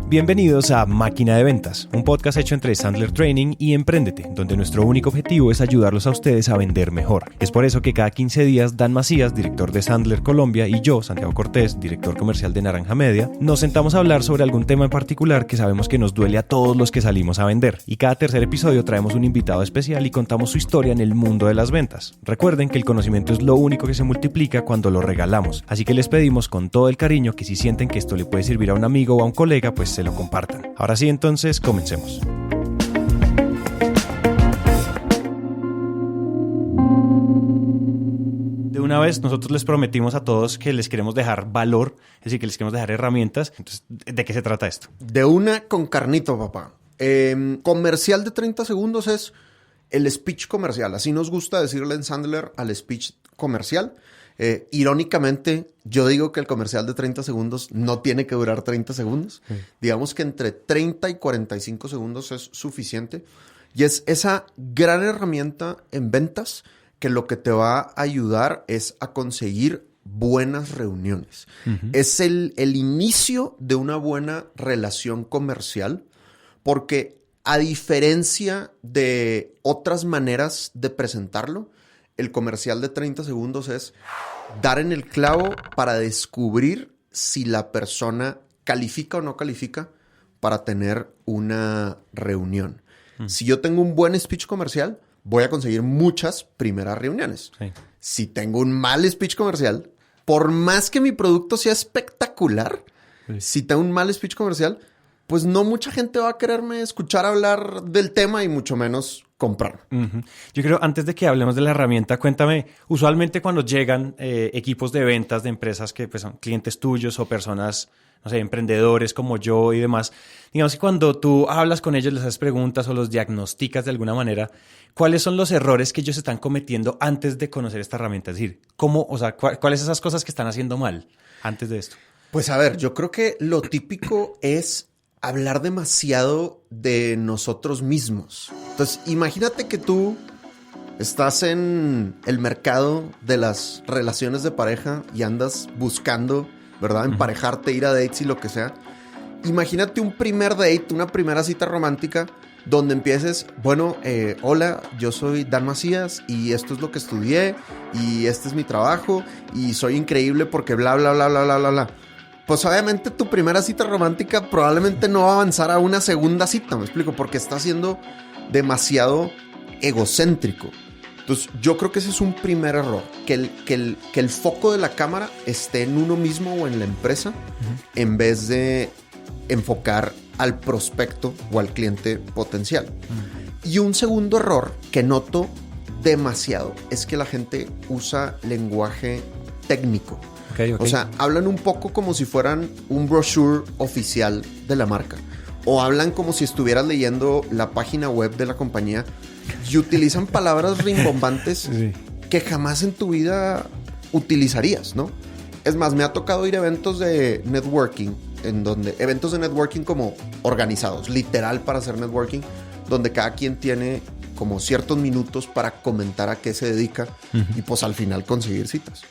Bienvenidos a Máquina de Ventas, un podcast hecho entre Sandler Training y Emprendete, donde nuestro único objetivo es ayudarlos a ustedes a vender mejor. Es por eso que cada 15 días Dan Macías, director de Sandler Colombia, y yo, Santiago Cortés, director comercial de Naranja Media, nos sentamos a hablar sobre algún tema en particular que sabemos que nos duele a todos los que salimos a vender. Y cada tercer episodio traemos un invitado especial y contamos su historia en el mundo de las ventas. Recuerden que el conocimiento es lo único que se multiplica cuando lo regalamos, así que les pedimos con todo el cariño que si sienten que esto le puede servir a un amigo o a un colega, pues se lo compartan. Ahora sí, entonces, comencemos. De una vez, nosotros les prometimos a todos que les queremos dejar valor, es decir, que les queremos dejar herramientas. Entonces, ¿de qué se trata esto? De una con carnito, papá. Comercial de 30 segundos es el speech comercial. Así nos gusta decirle en Sandler al speech comercial. Irónicamente, yo digo que el comercial de 30 segundos no tiene que durar 30 segundos. Digamos que entre 30 y 45 segundos es suficiente. Y es esa gran herramienta en ventas que lo que te va a ayudar es a conseguir buenas reuniones. Es el inicio de una buena relación comercial porque a diferencia de otras maneras de presentarlo, el comercial de 30 segundos es dar en el clavo para descubrir si la persona califica o no califica para tener una reunión. Si yo tengo un buen speech comercial, voy a conseguir muchas primeras reuniones. Sí. Si tengo un mal speech comercial, por más que mi producto sea espectacular, si tengo un mal speech comercial, pues no mucha gente va a quererme escuchar hablar del tema y mucho menos comprar. Yo creo, antes de que hablemos de la herramienta, cuéntame, usualmente cuando llegan equipos de ventas de empresas que pues, son clientes tuyos o personas, no sé, emprendedores como yo y demás, digamos que cuando tú hablas con ellos, les haces preguntas o los diagnosticas de alguna manera, ¿cuáles son los errores que ellos están cometiendo antes de conocer esta herramienta? Es decir, ¿cómo, o sea, cuáles esas cosas que están haciendo mal antes de esto? Pues a ver, yo creo que lo típico es hablar demasiado de nosotros mismos. Entonces, imagínate que tú estás en el mercado de las relaciones de pareja y andas buscando, ¿verdad? Emparejarte, ir a dates y lo que sea. Imagínate un primer date, una primera cita romántica donde empieces, bueno, hola, yo soy Dan Macías y esto es lo que estudié y este es mi trabajo y soy increíble porque bla, bla, bla, bla, bla, bla, bla. Pues obviamente tu primera cita romántica probablemente no va a avanzar a una segunda cita, ¿me explico? Porque está siendo demasiado egocéntrico. Entonces yo creo que ese es un primer error, que el foco de la cámara esté en uno mismo o en la empresa en vez de enfocar al prospecto o al cliente potencial. Y un segundo error que noto demasiado es que la gente usa lenguaje técnico. Okay. O sea, hablan un poco como si fueran un brochure oficial de la marca. O hablan como si estuvieras leyendo la página web de la compañía y utilizan palabras rimbombantes que jamás en tu vida utilizarías, ¿no? Es más, me ha tocado ir a eventos de networking, eventos de networking como organizados, literal para hacer networking, donde cada quien tiene como ciertos minutos para comentar a qué se dedica y pues al final conseguir citas.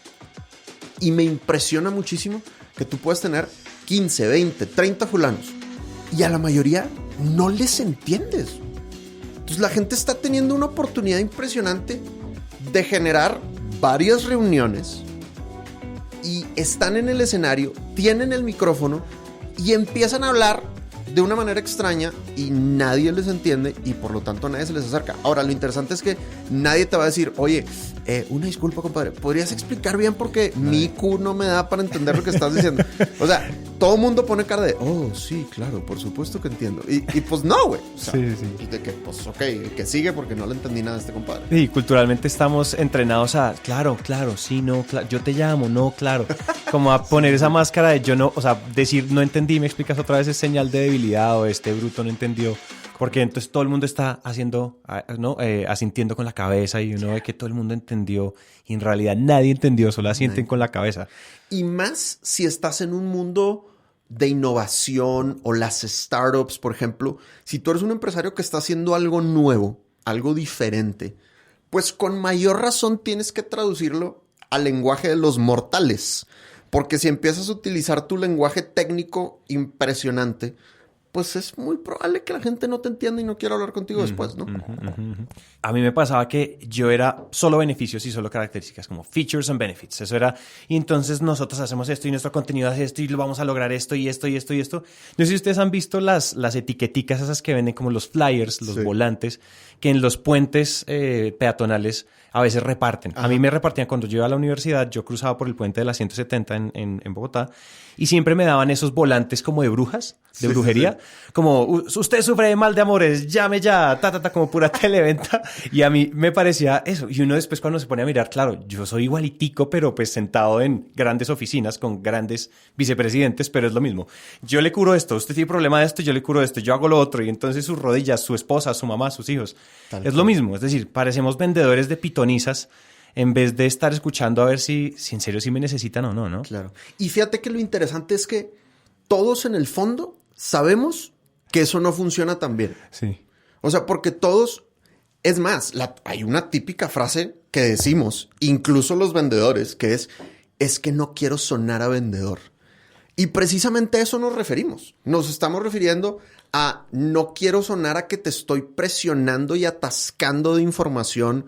Y me impresiona muchísimo que tú puedes tener 15, 20, 30 fulanos y a la mayoría no les entiendes. Entonces la gente está teniendo una oportunidad impresionante de generar varias reuniones y están en el escenario, tienen el micrófono y empiezan a hablar de una manera extraña y nadie les entiende y por lo tanto nadie se les acerca. Ahora, lo interesante es que nadie te va a decir, oye, una disculpa, compadre, ¿podrías explicar bien? Porque mi IQ no me da para entender lo que estás diciendo. O sea, todo el mundo pone cara de, oh, sí, claro, por supuesto que entiendo. Y pues no, güey. O sea, sí. De que, pues, ok, que sigue porque no le entendí nada a este compadre. Sí, culturalmente estamos entrenados a, claro, sí, no, claro, yo te llamo, no, claro. Como a poner esa máscara de yo no, o sea, decir no entendí, me explicas otra vez es señal de debilidad o este bruto no entendió. Porque entonces todo el mundo está haciendo, ¿no? Asintiendo con la cabeza y uno ve que todo el mundo entendió y en realidad nadie entendió, solo asienten con la cabeza. Y más si estás en un mundo de innovación o las startups, por ejemplo. Si tú eres un empresario que está haciendo algo nuevo, algo diferente, pues con mayor razón tienes que traducirlo al lenguaje de los mortales. Porque si empiezas a utilizar tu lenguaje técnico impresionante, pues es muy probable que la gente no te entienda y no quiera hablar contigo después, ¿no? A mí me pasaba que yo era solo beneficios y solo características, como features and benefits. Eso era, y entonces nosotros hacemos esto y nuestro contenido hace esto y lo vamos a lograr esto y esto y esto y esto. No sé si ustedes han visto las etiqueticas esas que venden como los flyers, los volantes, que en los puentes peatonales a veces reparten. Ajá. A mí me repartían cuando yo iba a la universidad, yo cruzaba por el puente de la 170 en Bogotá y siempre me daban esos volantes como de brujas, de brujería, como usted sufre de mal de amores, llame ya, como pura televenta. Y a mí me parecía eso. Y uno después cuando se pone a mirar, claro, yo soy igualitico, pero pues sentado en grandes oficinas con grandes vicepresidentes, pero es lo mismo. Yo le curo esto, usted tiene problema de esto, yo le curo esto, yo hago lo otro. Y entonces sus rodillas, su esposa, su mamá, sus hijos. Es lo mismo. Es decir, parecemos vendedores de pitonizas en vez de estar escuchando a ver si en serio sí me necesitan o no, ¿no? Claro. Y fíjate que lo interesante es que todos en el fondo sabemos que eso no funciona tan bien. Sí. O sea, porque todos... Es más, hay una típica frase que decimos, incluso los vendedores, que es que no quiero sonar a vendedor. Y precisamente a eso nos referimos. Nos estamos refiriendo a no quiero sonar a que te estoy presionando y atascando de información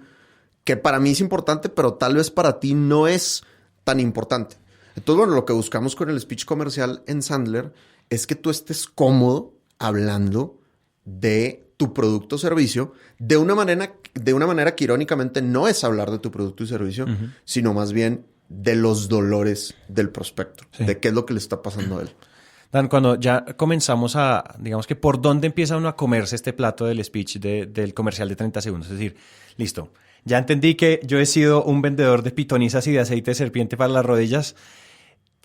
que para mí es importante, pero tal vez para ti no es tan importante. Entonces, bueno, lo que buscamos con el speech comercial en Sandler es que tú estés cómodo hablando de tu producto o servicio de una manera que irónicamente no es hablar de tu producto y servicio, sino más bien de los dolores del prospecto, de qué es lo que le está pasando a él. Dan, cuando ya comenzamos a, digamos que por dónde empieza uno a comerse este plato del speech del comercial de 30 segundos, es decir, listo, ya entendí que yo he sido un vendedor de pitonizas y de aceite de serpiente para las rodillas,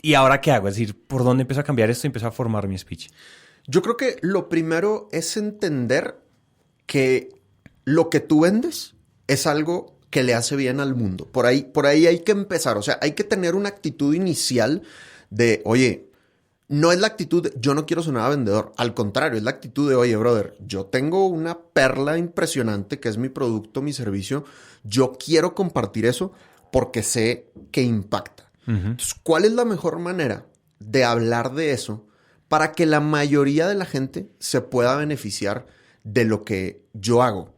¿y ahora qué hago? Es decir, ¿por dónde empiezo a cambiar esto y empiezo a formar mi speech? Yo creo que lo primero es entender que lo que tú vendes es algo que le hace bien al mundo. Por ahí hay que empezar. O sea, hay que tener una actitud inicial de, oye, no es la actitud de yo no quiero sonar a vendedor. Al contrario, es la actitud de, oye, brother, yo tengo una perla impresionante que es mi producto, mi servicio. Yo quiero compartir eso porque sé que impacta. Entonces, ¿cuál es la mejor manera de hablar de eso para que la mayoría de la gente se pueda beneficiar de lo que yo hago?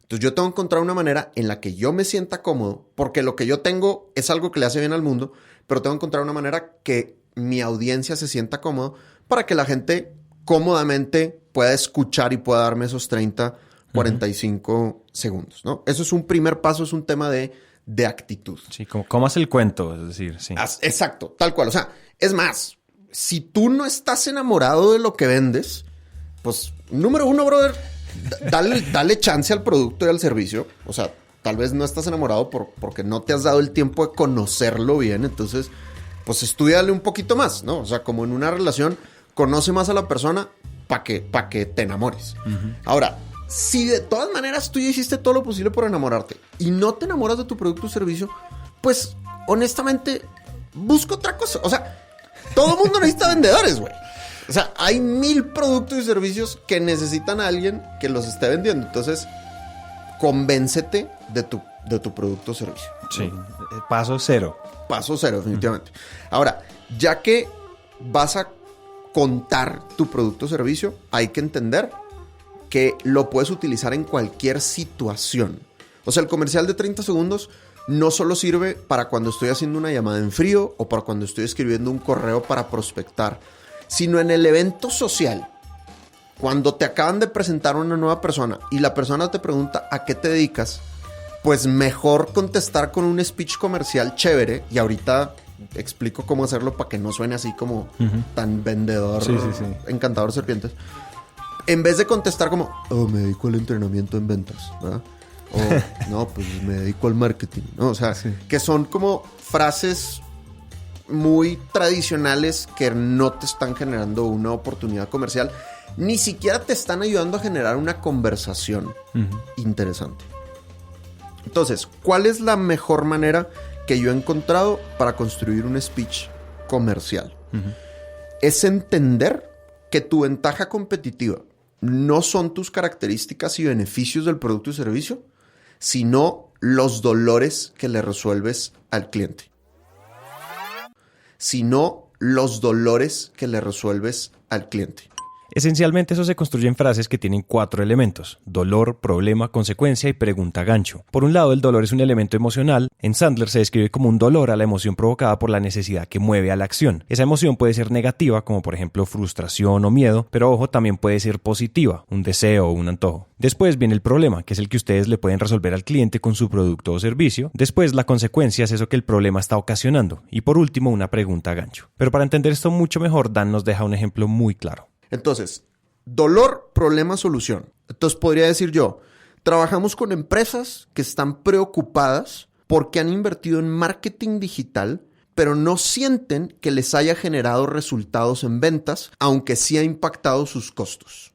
Entonces yo tengo que encontrar una manera en la que yo me sienta cómodo, porque lo que yo tengo es algo que le hace bien al mundo, pero tengo que encontrar una manera que mi audiencia se sienta cómodo para que la gente cómodamente pueda escuchar y pueda darme esos 30, 45 segundos, ¿no? Eso es un primer paso, es un tema de actitud. Sí, ¿cómo hace el cuento? Es decir, sí. Exacto, tal cual. O sea, es más, si tú no estás enamorado de lo que vendes, pues, número uno, brother, dale chance al producto y al servicio. O sea, tal vez no estás enamorado porque no te has dado el tiempo de conocerlo bien. Entonces, pues, estúdiale un poquito más, ¿no? O sea, como en una relación, conoce más a la persona para que te enamores. Ahora, si de todas maneras tú ya hiciste todo lo posible por enamorarte y no te enamoras de tu producto o servicio, pues, honestamente, busca otra cosa. O sea, todo el mundo necesita vendedores, güey. O sea, hay 1000 productos y servicios que necesitan a alguien que los esté vendiendo. Entonces, convéncete de tu producto o servicio. Sí, paso cero. Paso cero, definitivamente. Ahora, ya que vas a contar tu producto o servicio, hay que entender que lo puedes utilizar en cualquier situación. O sea, el comercial de 30 segundos no solo sirve para cuando estoy haciendo una llamada en frío o para cuando estoy escribiendo un correo para prospectar, sino en el evento social. Cuando te acaban de presentar a una nueva persona y la persona te pregunta ¿a qué te dedicas? Pues mejor contestar con un speech comercial chévere. Y ahorita explico cómo hacerlo para que no suene así como tan vendedor, encantador serpientes. En vez de contestar como, me dedico al entrenamiento en ventas, ¿verdad? O, no, pues me dedico al marketing, ¿no? O sea, que son como frases muy tradicionales que no te están generando una oportunidad comercial, ni siquiera te están ayudando a generar una conversación interesante. Entonces, ¿cuál es la mejor manera que yo he encontrado para construir un speech comercial? Es entender que tu ventaja competitiva no son tus características y beneficios del producto y servicio, sino los dolores que le resuelves al cliente. Esencialmente eso se construye en frases que tienen 4 elementos: dolor, problema, consecuencia y pregunta gancho. Por un lado, el dolor es un elemento emocional. En Sandler se describe como un dolor a la emoción provocada por la necesidad que mueve a la acción. Esa emoción puede ser negativa, como por ejemplo frustración o miedo, pero ojo, también puede ser positiva, un deseo o un antojo. Después viene el problema, que es el que ustedes le pueden resolver al cliente con su producto o servicio. Después, la consecuencia es eso que el problema está ocasionando. Y por último, una pregunta gancho. Pero para entender esto mucho mejor, Dan nos deja un ejemplo muy claro. Entonces, dolor, problema, solución. Entonces podría decir yo, trabajamos con empresas que están preocupadas porque han invertido en marketing digital, pero no sienten que les haya generado resultados en ventas, aunque sí ha impactado sus costos.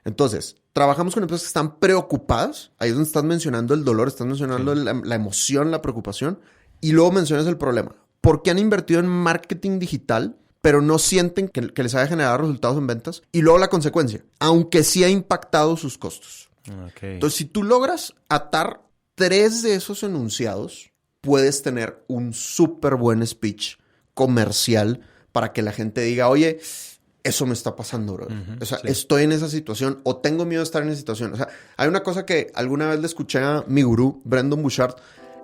Entonces, trabajamos con empresas que están preocupadas. Ahí es donde estás mencionando el dolor, estás mencionando la emoción, la preocupación. Y luego mencionas el problema. Porque han invertido en marketing digital, pero no sienten que les haya generado resultados en ventas. Y luego la consecuencia, aunque sí ha impactado sus costos. Okay. Entonces, si tú logras atar 3 de esos enunciados, puedes tener un súper buen speech comercial para que la gente diga, oye, eso me está pasando, bro. O sea, estoy en esa situación o tengo miedo de estar en esa situación. O sea, hay una cosa que alguna vez le escuché a mi gurú, Brendon Burchard.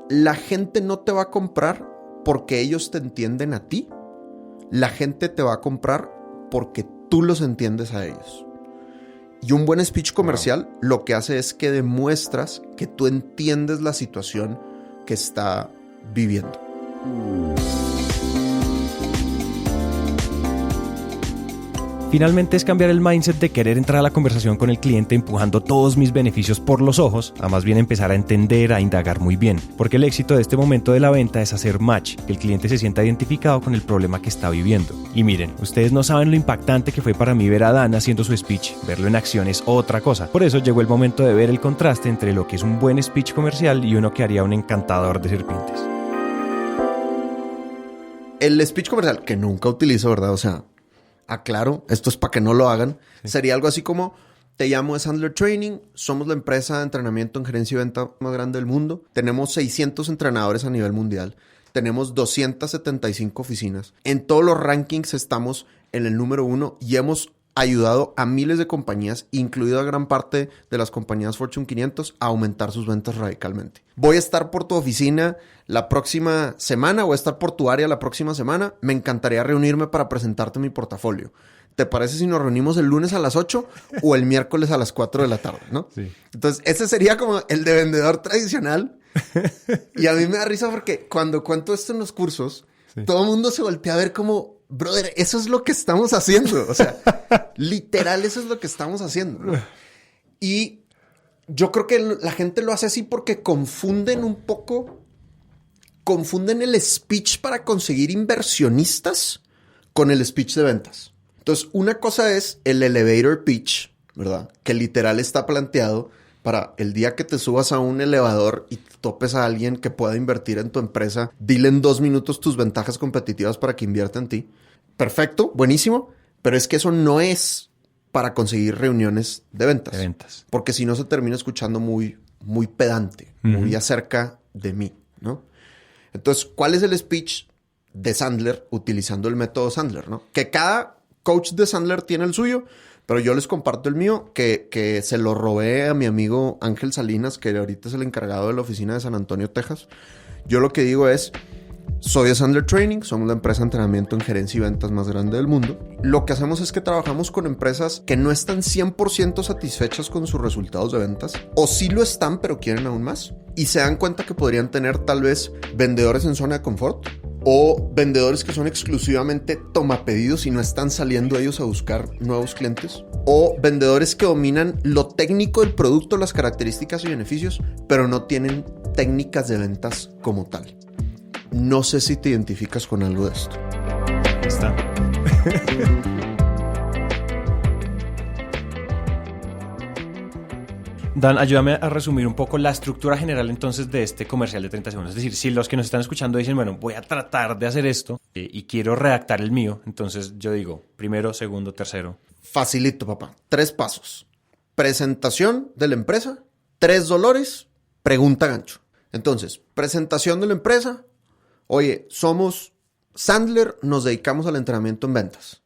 La gente no te va a comprar porque ellos te entienden a ti. La gente te va a comprar porque tú los entiendes a ellos. Y un buen speech comercial lo que hace es que demuestras que tú entiendes la situación que está viviendo. Finalmente es cambiar el mindset de querer entrar a la conversación con el cliente empujando todos mis beneficios por los ojos, a más bien empezar a entender, a indagar muy bien. Porque el éxito de este momento de la venta es hacer match, que el cliente se sienta identificado con el problema que está viviendo. Y miren, ustedes no saben lo impactante que fue para mí ver a Dan haciendo su speech. Verlo en acción es otra cosa. Por eso llegó el momento de ver el contraste entre lo que es un buen speech comercial y uno que haría un encantador de serpientes. El speech comercial, que nunca utilizo, ¿verdad? O sea, aclaro, esto es para que no lo hagan. Sería algo así como, te llamo de Sandler Training, somos la empresa de entrenamiento en gerencia y venta más grande del mundo. Tenemos 600 entrenadores a nivel mundial. Tenemos 275 oficinas. En todos los rankings estamos en el número 1 y hemos ayudado a miles de compañías, incluido a gran parte de las compañías Fortune 500, a aumentar sus ventas radicalmente. Voy a estar por tu oficina la próxima semana, voy a estar por tu área la próxima semana. Me encantaría reunirme para presentarte mi portafolio. ¿Te parece si nos reunimos el lunes a las 8 o el miércoles a las 4 de la tarde, no? Sí. Entonces, ese sería como el de vendedor tradicional. Y a mí me da risa porque cuando cuento esto en los cursos, todo el mundo se voltea a ver como, brother, eso es lo que estamos haciendo. O sea, literal, eso es lo que estamos haciendo, ¿no? Y yo creo que la gente lo hace así porque confunden el speech para conseguir inversionistas con el speech de ventas. Entonces, una cosa es el elevator pitch, ¿verdad? Que literal está planteado para el día que te subas a un elevador y topes a alguien que pueda invertir en tu empresa, dile en 2 minutos tus ventajas competitivas para que invierta en ti. Perfecto, buenísimo, pero es que eso no es para conseguir reuniones de ventas. Porque si no se termina escuchando muy, muy pedante, muy acerca de mí, ¿no? Entonces, ¿cuál es el speech de Sandler utilizando el método Sandler, ¿no? Que cada coach de Sandler tiene el suyo, pero yo les comparto el mío, que se lo robé a mi amigo Ángel Salinas, que ahorita es el encargado de la oficina de San Antonio, Texas. Yo lo que digo es, soy de Sandler Training, somos la empresa de entrenamiento en gerencia y ventas más grande del mundo. Lo que hacemos es que trabajamos con empresas que no están 100% satisfechas con sus resultados de ventas, o sí lo están, pero quieren aún más, y se dan cuenta que podrían tener tal vez vendedores en zona de confort, o vendedores que son exclusivamente tomapedidos y no están saliendo ellos a buscar nuevos clientes, o vendedores que dominan lo técnico del producto, las características y beneficios, pero no tienen técnicas de ventas como tal. No sé si te identificas con algo de esto. Está. Dan, ayúdame a resumir un poco la estructura general entonces de este comercial de 30 segundos. Es decir, si los que nos están escuchando dicen, bueno, voy a tratar de hacer esto y quiero redactar el mío, entonces yo digo, primero, segundo, tercero. Facilito, papá. 3 pasos. Presentación de la empresa, 3 dolores, pregunta gancho. Entonces, presentación de la empresa. Oye, somos Sandler, nos dedicamos al entrenamiento en ventas.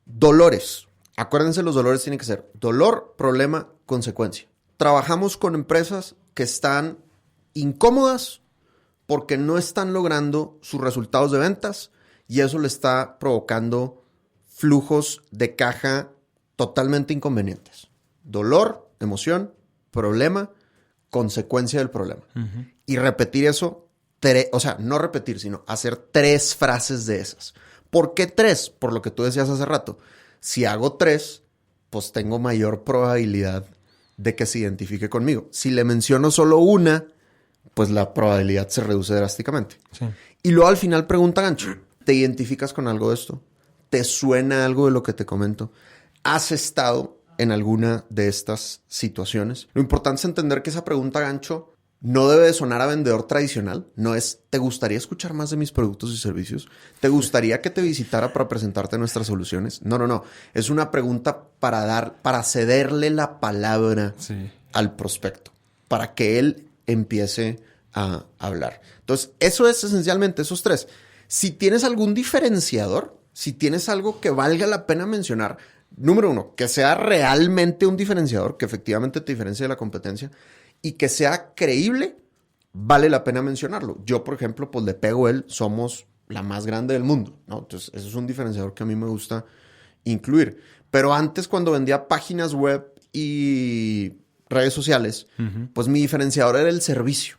Dolores. Acuérdense, los dolores tienen que ser dolor, problema, consecuencia. Trabajamos con empresas que están incómodas porque no están logrando sus resultados de ventas y eso le está provocando flujos de caja totalmente inconvenientes. Dolor, emoción, problema, consecuencia del problema. Uh-huh. Y repetir eso, no repetir, sino hacer 3 frases de esas. ¿Por qué 3? Por lo que tú decías hace rato. Si hago 3, pues tengo mayor probabilidad de que se identifique conmigo. Si le menciono solo una, pues la probabilidad se reduce drásticamente. Sí. Y luego al final pregunta gancho. ¿Te identificas con algo de esto? ¿Te suena algo de lo que te comento? ¿Has estado en alguna de estas situaciones? Lo importante es entender que esa pregunta gancho no debe de sonar a vendedor tradicional. No es, ¿te gustaría escuchar más de mis productos y servicios? ¿Te gustaría que te visitara para presentarte nuestras soluciones? No. Es una pregunta para cederle la palabra al prospecto, para que él empiece a hablar. Entonces, eso es esencialmente esos 3. Si tienes algún diferenciador, si tienes algo que valga la pena mencionar, número 1, que sea realmente un diferenciador, que efectivamente te diferencie de la competencia y que sea creíble, vale la pena mencionarlo. Yo, por ejemplo, pues le pego él, somos la más grande del mundo, ¿no? Entonces, eso es un diferenciador que a mí me gusta incluir. Pero antes, cuando vendía páginas web y redes sociales, pues mi diferenciador era el servicio.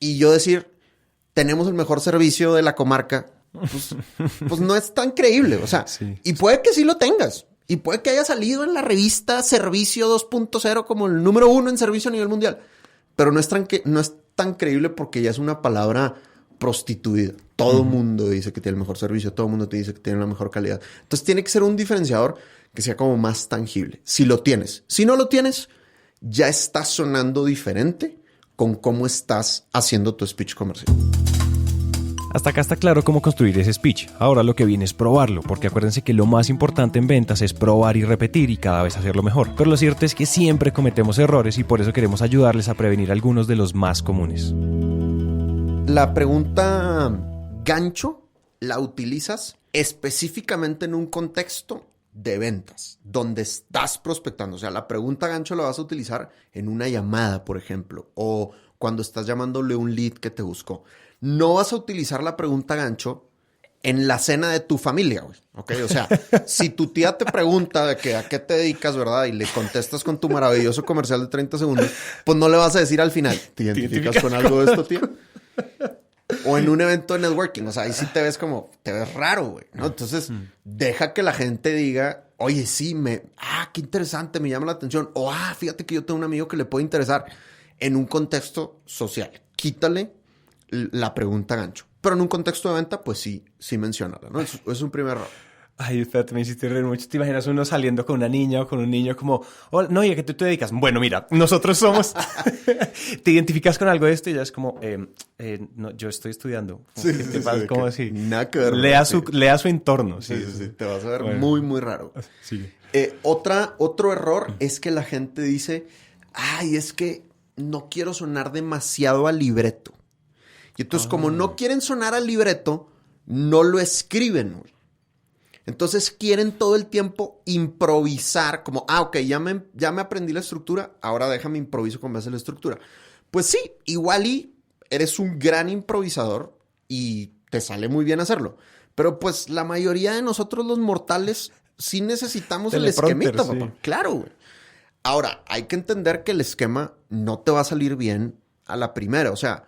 Y yo decir, tenemos el mejor servicio de la comarca, pues no es tan creíble. O sea, y puede que sí lo tengas. Y puede que haya salido en la revista Servicio 2.0 como el número 1 en servicio a nivel mundial. Pero no es tan creíble porque ya es una palabra prostituida. Todo el mundo dice que tiene el mejor servicio. Todo el mundo te dice que tiene la mejor calidad. Entonces tiene que ser un diferenciador que sea como más tangible. Si lo tienes. Si no lo tienes, ya está sonando diferente con cómo estás haciendo tu speech comercial. Hasta acá está claro cómo construir ese speech. Ahora lo que viene es probarlo, porque acuérdense que lo más importante en ventas es probar y repetir y cada vez hacerlo mejor. Pero lo cierto es que siempre cometemos errores y por eso queremos ayudarles a prevenir algunos de los más comunes. La pregunta gancho la utilizas específicamente en un contexto de ventas, donde estás prospectando. O sea, la pregunta gancho la vas a utilizar en una llamada, por ejemplo, o cuando estás llamándole un lead que te buscó. No vas a utilizar la pregunta gancho en la cena de tu familia, güey. ¿Ok? O sea, si tu tía te pregunta de que a qué te dedicas, ¿verdad? Y le contestas con tu maravilloso comercial de 30 segundos, pues no le vas a decir al final, ¿te identificas con algo de esto, tía? O en un evento de networking. O sea, ahí sí te ves raro, güey, ¿no? Entonces, deja que la gente diga, oye, sí, qué interesante, me llama la atención. O, fíjate que yo tengo un amigo que le puede interesar en un contexto social. Quítale la pregunta gancho. Pero en un contexto de venta, pues sí menciónala, ¿no? Es un primer error. Ay, espérate, me hiciste reír mucho. ¿Te imaginas uno saliendo con una niña o con un niño como, oh, no, ¿y a qué tú te dedicas? Bueno, mira, nosotros somos... ¿Te identificas con algo de esto? Y ya es como, no, yo estoy estudiando. Sí, como así. Nada que ver. Lea su entorno. Sí. Te vas a ver muy, muy raro. Sí. Otro error es que la gente dice, es que no quiero sonar demasiado a libreto. Y entonces, como no quieren sonar al libreto, no lo escriben, güey. Entonces, quieren todo el tiempo improvisar. Como, ok, ya me aprendí la estructura, ahora déjame improviso con base en la estructura. Pues sí, igual y eres un gran improvisador y te sale muy bien hacerlo. Pero pues la mayoría de nosotros los mortales sí necesitamos el esquemita, papá. Sí. Claro, güey. Ahora, hay que entender que el esquema no te va a salir bien a la primera. O sea,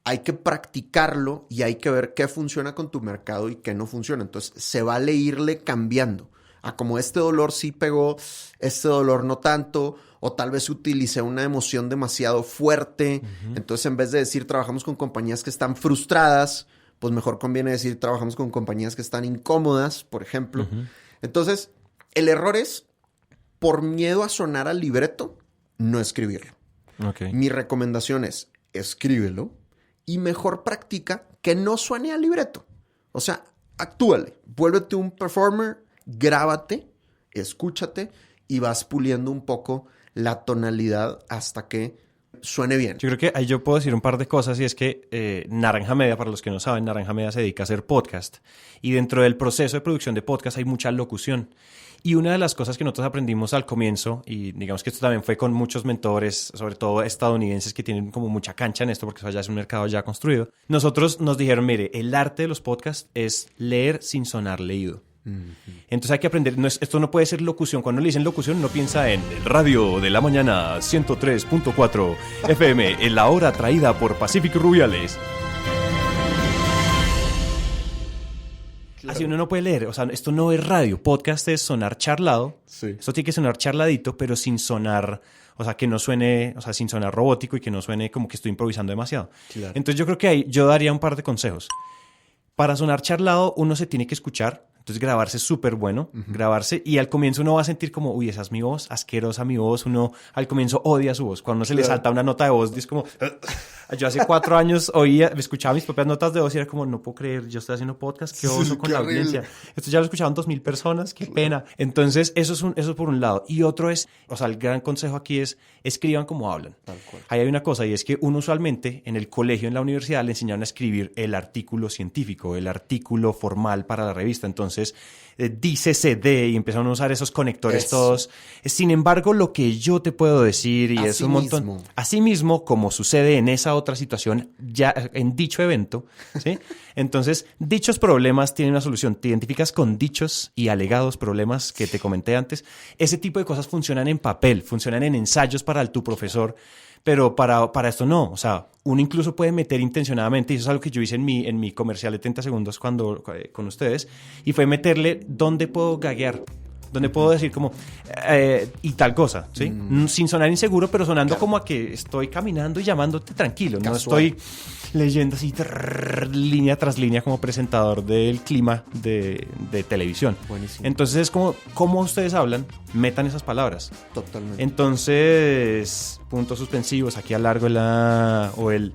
hay que practicarlo y hay que ver qué funciona con tu mercado y qué no funciona. Entonces, se vale irle cambiando. Como este dolor sí pegó, este dolor no tanto, o tal vez utilicé una emoción demasiado fuerte. Uh-huh. Entonces, en vez de decir trabajamos con compañías que están frustradas, pues mejor conviene decir trabajamos con compañías que están incómodas, por ejemplo. Uh-huh. Entonces, el error es, por miedo a sonar al libreto, no escribirlo. Okay. Mi recomendación es, escríbelo y mejor practica que no suene al libreto. O sea, actúale. Vuélvete un performer, grábate, escúchate y vas puliendo un poco la tonalidad hasta que suene bien. Yo creo que ahí yo puedo decir un par de cosas y es que Naranja Media, para los que no saben, Naranja Media se dedica a hacer podcast y dentro del proceso de producción de podcast hay mucha locución. Y una de las cosas que nosotros aprendimos al comienzo, y digamos que esto también fue con muchos mentores, sobre todo estadounidenses que tienen como mucha cancha en esto porque eso ya es un mercado ya construido, nosotros nos dijeron, mire, el arte de los podcasts es leer sin sonar leído. Entonces hay que aprender, esto no puede ser locución. Cuando le dicen locución, uno piensa en el radio de la mañana 103.4 FM, en la hora traída por Pacífico Rubiales. Claro. Así uno no puede leer, o sea, esto no es radio, podcast es sonar charlado, sí. Esto tiene que sonar charladito, pero sin sonar, o sea, que no suene, o sea, sin sonar robótico y que no suene como que estoy improvisando demasiado. Claro. Entonces yo creo que ahí yo daría un par de consejos. Para sonar charlado, uno se tiene que escuchar. Entonces grabarse es súper bueno, grabarse, y al comienzo uno va a sentir como, uy, esa es mi voz, asquerosa mi voz, uno al comienzo odia su voz, cuando uno se le salta una nota de voz, es como, yo hace 4 años escuchaba mis propias notas de voz y era como, no puedo creer, yo estoy haciendo podcast, qué oso con la audiencia, esto ya lo escuchaban 2,000 personas, qué pena. Entonces eso es por un lado, y otro es, o sea, el gran consejo aquí es, escriban como hablan. Tal cual. Ahí hay una cosa, y es que uno usualmente en el colegio, en la universidad, le enseñaron a escribir el artículo científico, el artículo formal para la revista, entonces dice CD y empezaron a usar esos conectores todos. Sin embargo, lo que yo te puedo decir, y es un montón, así mismo como sucede en esa otra situación, ya en dicho evento, ¿sí? Entonces, dichos problemas tienen una solución. Te identificas con dichos y alegados problemas que te comenté antes. Ese tipo de cosas funcionan en papel, funcionan en ensayos para tu profesor, pero para esto no. O sea, uno incluso puede meter intencionadamente, y eso es algo que yo hice en mi comercial de 30 segundos con ustedes, y fue meterle dónde puedo gaguear, dónde puedo decir como y tal cosa, ¿sí? Sin sonar inseguro, pero sonando como a que estoy caminando y llamándote tranquilo. Casual. No estoy leyendo así línea tras línea como presentador del clima de televisión. Buenísimo. Entonces es como ustedes hablan, metan esas palabras. Totalmente. Entonces, puntos suspensivos, aquí alargo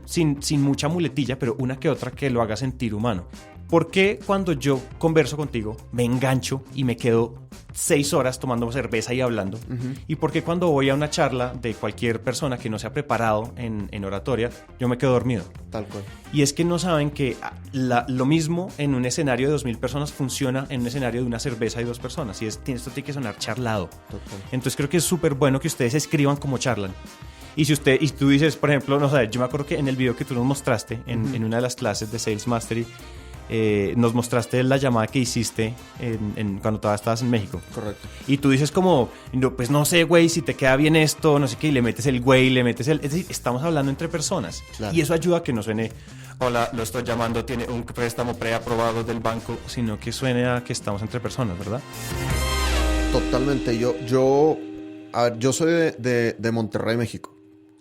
sin mucha muletilla, pero una que otra que lo haga sentir humano. ¿Por qué cuando yo converso contigo me engancho y me quedo 6 horas tomando cerveza y hablando? ¿Y por qué cuando voy a una charla de cualquier persona que no se ha preparado en oratoria, yo me quedo dormido? Tal cual. Y es que no saben que lo mismo en un escenario de 2,000 personas funciona en un escenario de una cerveza y 2 personas. Y esto tiene que sonar charlado. Total. Entonces creo que es súper bueno que ustedes escriban como charlan. Y y tú dices, por ejemplo, no sé, yo me acuerdo que en el video que tú nos mostraste en una de las clases de Sales Mastery, nos mostraste la llamada que hiciste cuando todavía estabas en México. Correcto. Y tú dices como, no, pues no sé, güey, si te queda bien esto, no sé qué, y le metes el güey, es decir, estamos hablando entre personas. Claro. Y eso ayuda a que no suene, hola, lo estoy llamando, tiene un préstamo preaprobado del banco, sino que suene a que estamos entre personas, ¿verdad? Totalmente. Yo soy de Monterrey, México.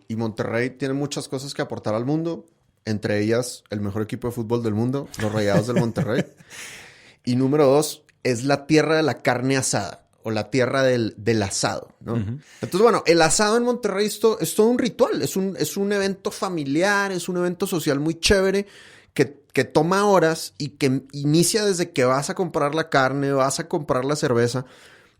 Y Monterrey tiene muchas cosas que aportar al mundo. Entre ellas, el mejor equipo de fútbol del mundo, los Rayados del Monterrey. Y número 2, es la tierra de la carne asada, o la tierra del asado, ¿no? Entonces, bueno, el asado en Monterrey es todo un ritual, es un evento familiar, es un evento social muy chévere, que toma horas y que inicia desde que vas a comprar la carne, vas a comprar la cerveza.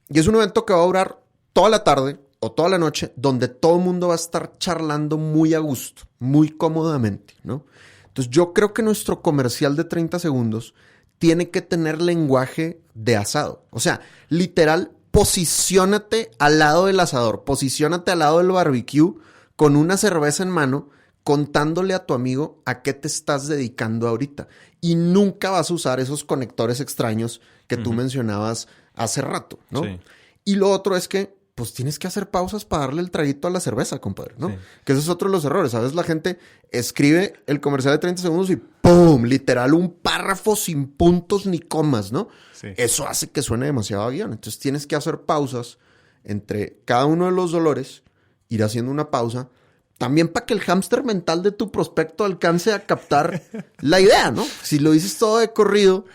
Y es un evento que va a durar toda la tarde o toda la noche, donde todo el mundo va a estar charlando muy a gusto, muy cómodamente, ¿no? Entonces yo creo que nuestro comercial de 30 segundos tiene que tener lenguaje de asado. O sea, literal, posiciónate al lado del asador, posiciónate al lado del barbecue con una cerveza en mano, contándole a tu amigo a qué te estás dedicando ahorita. Y nunca vas a usar esos conectores extraños que tú mencionabas hace rato, ¿no? Sí. Y lo otro es que pues tienes que hacer pausas para darle el traguito a la cerveza, compadre, ¿no? Sí. Que ese es otro de los errores. A veces la gente escribe el comercial de 30 segundos y ¡pum! Literal, un párrafo sin puntos ni comas, ¿no? Sí. Eso hace que suene demasiado a guión. Entonces tienes que hacer pausas entre cada uno de los dolores, ir haciendo una pausa, también para que el hámster mental de tu prospecto alcance a captar la idea, ¿no? Si lo dices todo de corrido,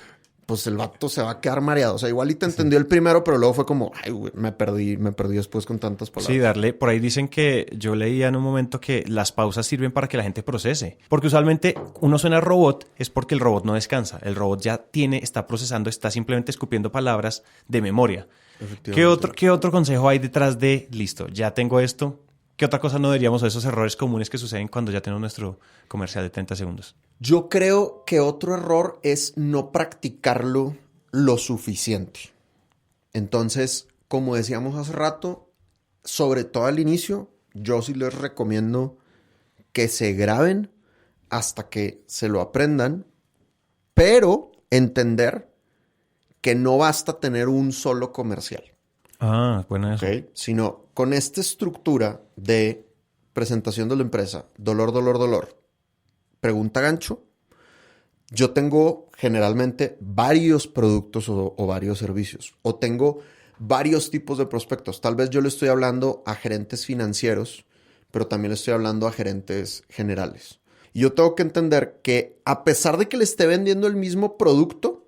pues el vato se va a quedar mareado. O sea, igual y te entendió el primero, pero luego fue como, ay, güey, me perdí después con tantas palabras. Sí, darle, por ahí dicen que yo leía en un momento que las pausas sirven para que la gente procese. Porque usualmente uno suena robot, es porque el robot no descansa. El robot ya está procesando, está simplemente escupiendo palabras de memoria. ¿Qué otro consejo hay detrás de, listo, ya tengo esto, ¿Qué otra cosa no diríamos o esos errores comunes que suceden cuando ya tenemos nuestro comercial de 30 segundos? Yo creo que otro error es no practicarlo lo suficiente. Entonces, como decíamos hace rato, sobre todo al inicio, yo sí les recomiendo que se graben hasta que se lo aprendan, pero entender que no basta tener un solo comercial. Bueno eso. ¿Okay? Sino con esta estructura de presentación de la empresa, dolor, dolor, dolor, pregunta gancho, yo tengo generalmente varios productos o varios servicios, o tengo varios tipos de prospectos. Tal vez yo le estoy hablando a gerentes financieros, pero también le estoy hablando a gerentes generales. Y yo tengo que entender que a pesar de que le esté vendiendo el mismo producto,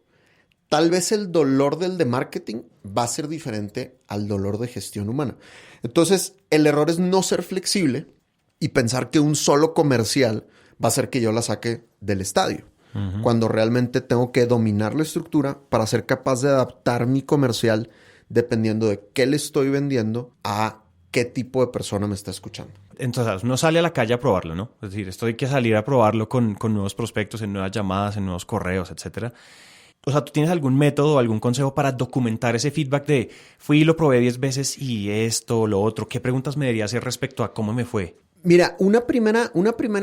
tal vez el dolor del de marketing va a ser diferente al dolor de gestión humana. Entonces, el error es no ser flexible y pensar que un solo comercial va a hacer que yo la saque del estadio. Uh-huh. Cuando realmente tengo que dominar la estructura para ser capaz de adaptar mi comercial dependiendo de qué le estoy vendiendo a qué tipo de persona me está escuchando. Entonces, uno sale a la calle a probarlo, ¿no? Es decir, esto hay que salir a probarlo con nuevos prospectos, en nuevas llamadas, en nuevos correos, etcétera. O sea, ¿tú tienes algún método o algún consejo para documentar ese feedback de fui y lo probé 10 veces y esto, lo otro? ¿Qué preguntas me debería hacer respecto a cómo me fue? Mira, una primera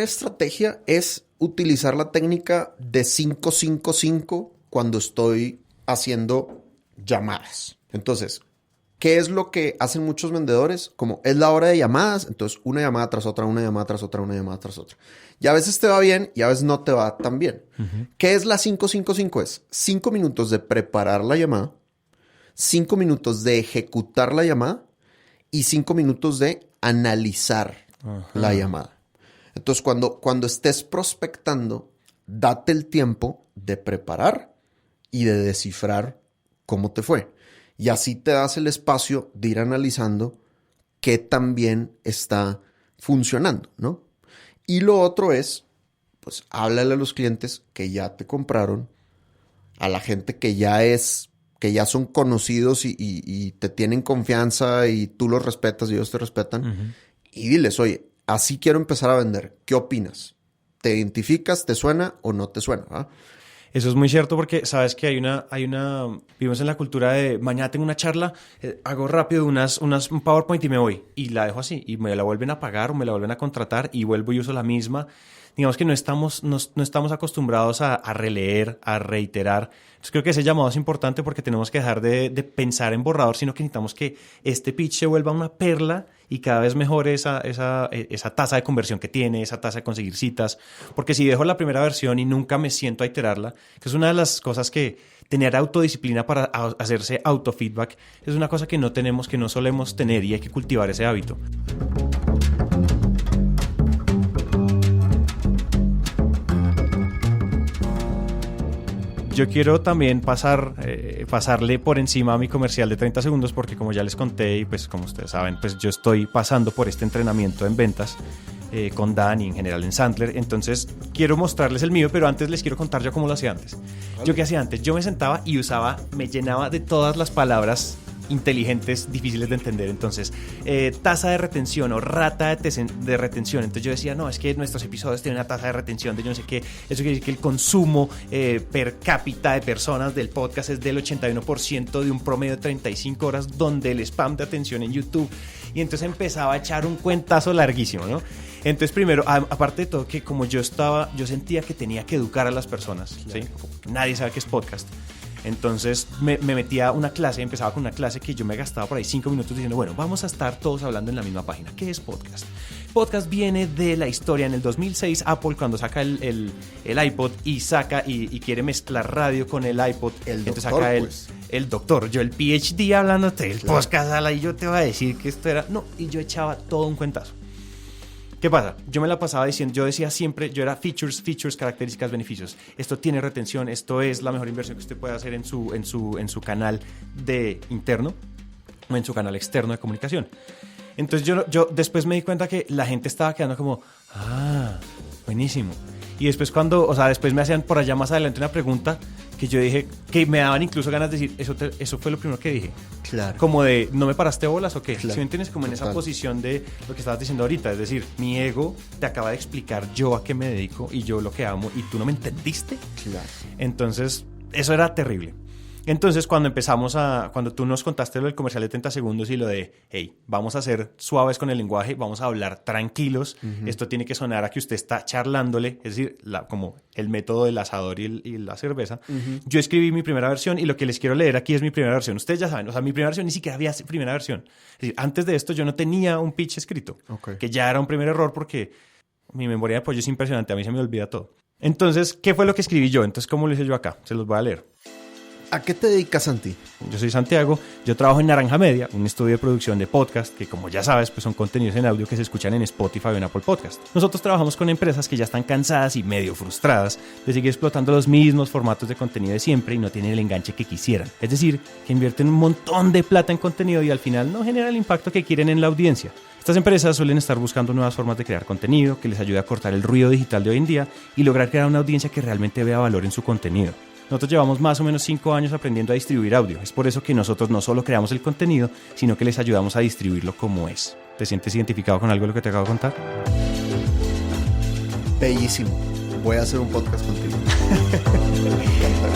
estrategia es utilizar la técnica de 5-5-5 cuando estoy haciendo llamadas. Entonces, ¿qué es lo que hacen muchos vendedores? Como es la hora de llamadas, entonces una llamada tras otra, una llamada tras otra, una llamada tras otra. Y a veces te va bien y a veces no te va tan bien. Uh-huh. ¿Qué es la 5-5-5? Es 5 minutos de preparar la llamada, 5 minutos de ejecutar la llamada y 5 minutos de analizar la llamada. Entonces, cuando estés prospectando, date el tiempo de preparar y de descifrar cómo te fue. Y así te das el espacio de ir analizando qué también está funcionando, ¿no? Y lo otro es, pues, háblale a los clientes que ya te compraron, a la gente que ya son conocidos y te tienen confianza y tú los respetas y ellos te respetan. Uh-huh. Y diles, oye, así quiero empezar a vender. ¿Qué opinas? ¿Te identificas? ¿Te suena o no te suena? ¿Ah? Eso es muy cierto porque sabes que vivimos en la cultura de mañana tengo una charla, hago rápido un PowerPoint y me voy. Y la dejo así y me la vuelven a pagar o me la vuelven a contratar y vuelvo y uso la misma. Digamos que no estamos acostumbrados a releer, a reiterar. Entonces creo que ese llamado es importante porque tenemos que dejar de pensar en borrador, sino que necesitamos que este pitch se vuelva una perla y cada vez mejore esa tasa de conversión que tiene, esa tasa de conseguir citas. Porque si dejo la primera versión y nunca me siento a iterarla, que es una de las cosas que tener autodisciplina para hacerse autofeedback es una cosa que no tenemos, que no solemos tener y hay que cultivar ese hábito. Yo quiero también pasarle por encima a mi comercial de 30 segundos porque como ya les conté y pues como ustedes saben, pues yo estoy pasando por este entrenamiento en ventas con Dan y en general en Sandler. Entonces quiero mostrarles el mío, pero antes les quiero contar yo cómo lo hacía antes. Vale. Yo qué hacía antes, yo me sentaba y me llenaba de todas las palabras inteligentes, difíciles de entender. Entonces, tasa de retención o rata de retención. Entonces yo decía, no, es que nuestros episodios tienen una tasa de retención de yo no sé qué. Eso quiere decir que el consumo per cápita de personas del podcast es del 81% de un promedio de 35 horas, donde el spam de atención en YouTube. Y entonces empezaba a echar un cuentazo larguísimo, ¿no? Entonces primero, aparte de todo, que como yo sentía que tenía que educar a las personas, ¿sí? Nadie sabe qué es podcast. Entonces me metía a una clase, empezaba con una clase que yo me gastaba por ahí 5 minutos diciendo, bueno, vamos a estar todos hablando en la misma página. ¿Qué es podcast? Podcast viene de la historia en el 2006, Apple cuando saca el iPod y quiere mezclar radio con el iPod. Entonces saca el doctor, yo el PhD hablándote del podcast, y yo te voy a decir que esto era... No, y yo echaba todo un cuentazo. ¿Qué pasa? Yo me la pasaba diciendo, yo decía siempre, yo era features, características, beneficios. Esto tiene retención, esto es la mejor inversión que usted puede hacer en su canal de interno o en su canal externo de comunicación. Entonces yo después me di cuenta que la gente estaba quedando como, buenísimo. Y después después me hacían por allá más adelante una pregunta que yo dije, que me daban incluso ganas de decir, eso fue lo primero que dije. Claro. Como de, ¿no me paraste bolas o qué? Claro. ¿Sí me entiendes? Como en esa Total. posición de lo que estabas diciendo ahorita. Es decir, mi ego te acaba de explicar yo a qué me dedico y yo lo que amo y tú no me entendiste. Claro. Entonces, eso era terrible. Entonces, cuando tú nos contaste lo del comercial de 30 segundos y lo de, hey, vamos a ser suaves con el lenguaje, vamos a hablar tranquilos, esto tiene que sonar a que usted está charlándole, es decir, como el método del asador y la cerveza. Yo escribí mi primera versión y lo que les quiero leer aquí es mi primera versión. Ustedes ya saben, o sea, mi primera versión ni siquiera había primera versión. Es decir, antes de esto yo no tenía un pitch escrito, que ya era un primer error porque mi memoria de pollo es impresionante, a mí se me olvida todo. Entonces, ¿qué fue lo que escribí yo? Entonces, ¿cómo lo hice yo acá? Se los voy a leer. ¿A qué te dedicas, Santi? Yo soy Santiago, yo trabajo en Naranja Media, un estudio de producción de podcast que, como ya sabes, pues son contenidos en audio que se escuchan en Spotify o en Apple Podcast. Nosotros trabajamos con empresas que ya están cansadas y medio frustradas de seguir explotando los mismos formatos de contenido de siempre y no tienen el enganche que quisieran. Es decir, que invierten un montón de plata en contenido y al final no genera el impacto que quieren en la audiencia. Estas empresas suelen estar buscando nuevas formas de crear contenido que les ayude a cortar el ruido digital de hoy en día y lograr crear una audiencia que realmente vea valor en su contenido. Nosotros llevamos más o menos 5 años aprendiendo a distribuir audio. Es por eso que nosotros no solo creamos el contenido, sino que les ayudamos a distribuirlo como es. ¿Te sientes identificado con algo de lo que te acabo de contar? Bellísimo. Voy a hacer un podcast contigo. Me encanta.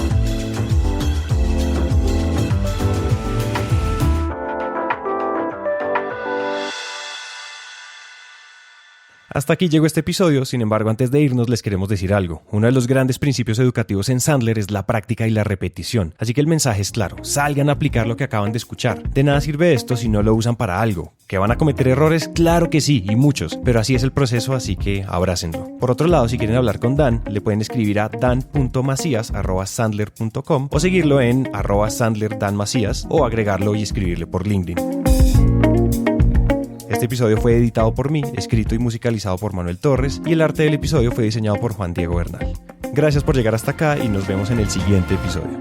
Hasta aquí llegó este episodio, sin embargo, antes de irnos les queremos decir algo. Uno de los grandes principios educativos en Sandler es la práctica y la repetición. Así que el mensaje es claro, salgan a aplicar lo que acaban de escuchar. De nada sirve esto si no lo usan para algo. ¿Que van a cometer errores? Claro que sí, y muchos, pero así es el proceso, así que abrácenlo. Por otro lado, si quieren hablar con Dan, le pueden escribir a dan.macias@sandler.com o seguirlo en @sandlerdanmacias o agregarlo y escribirle por LinkedIn. Este episodio fue editado por mí, escrito y musicalizado por Manuel Torres y el arte del episodio fue diseñado por Juan Diego Bernal. Gracias por llegar hasta acá y nos vemos en el siguiente episodio.